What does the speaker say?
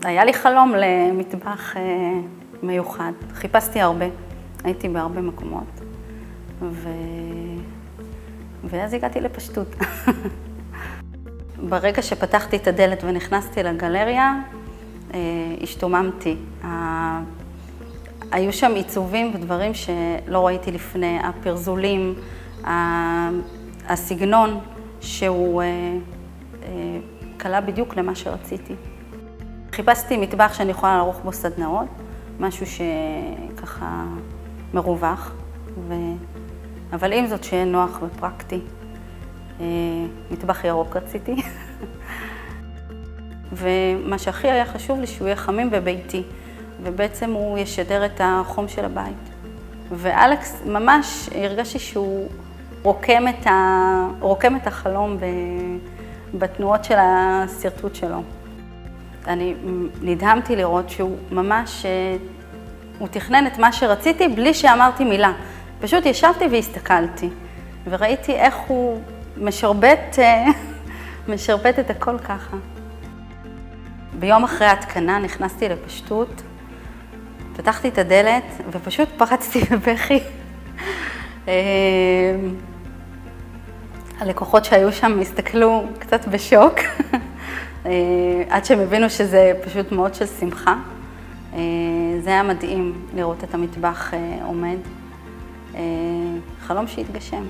היה לי חלום למטבח מיוחד. חיפשתי הרבה, הייתי בהרבה מקומות, ואז הגעתי לפשטות. ברגע שפתחתי את הדלת ונכנסתי לגלריה, השתוממתי. היו שם עיצובים ודברים שלא ראיתי לפני, הפרזולים, הסגנון שהוא קלה בדיוק למה שרציתי. חיפשתי מטבח שאני יכולה לערוך בו סדנאות, משהו שככה מרווח, אבל עם זאת שיהיה נוח ופרקטי. מטבח ירוק רציתי. ומה שהכי היה חשוב לי שהוא יהיה חמים בביתי, ובעצם הוא ישדר את החום של הבית. ואלכס ממש הרגשתי שהוא רוקם את החלום בתנועות של הסרטוט שלו. אני נדהמתי לראות שהוא ממש, הוא תכנן את מה שרציתי בלי שאמרתי מילה. פשוט ישבתי והסתכלתי, וראיתי איך הוא משרבט את הכל ככה. ביום אחרי ההתקנה נכנסתי לפשטות, פתחתי את הדלת ופשוט פרצתי בבכי. הלקוחות שהיו שם הסתכלו קצת בשוק, עד שהם הבינו שזה פשוט מאוד של שמחה. זה היה מדהים לראות את המטבח עומד. חלום שהתגשם.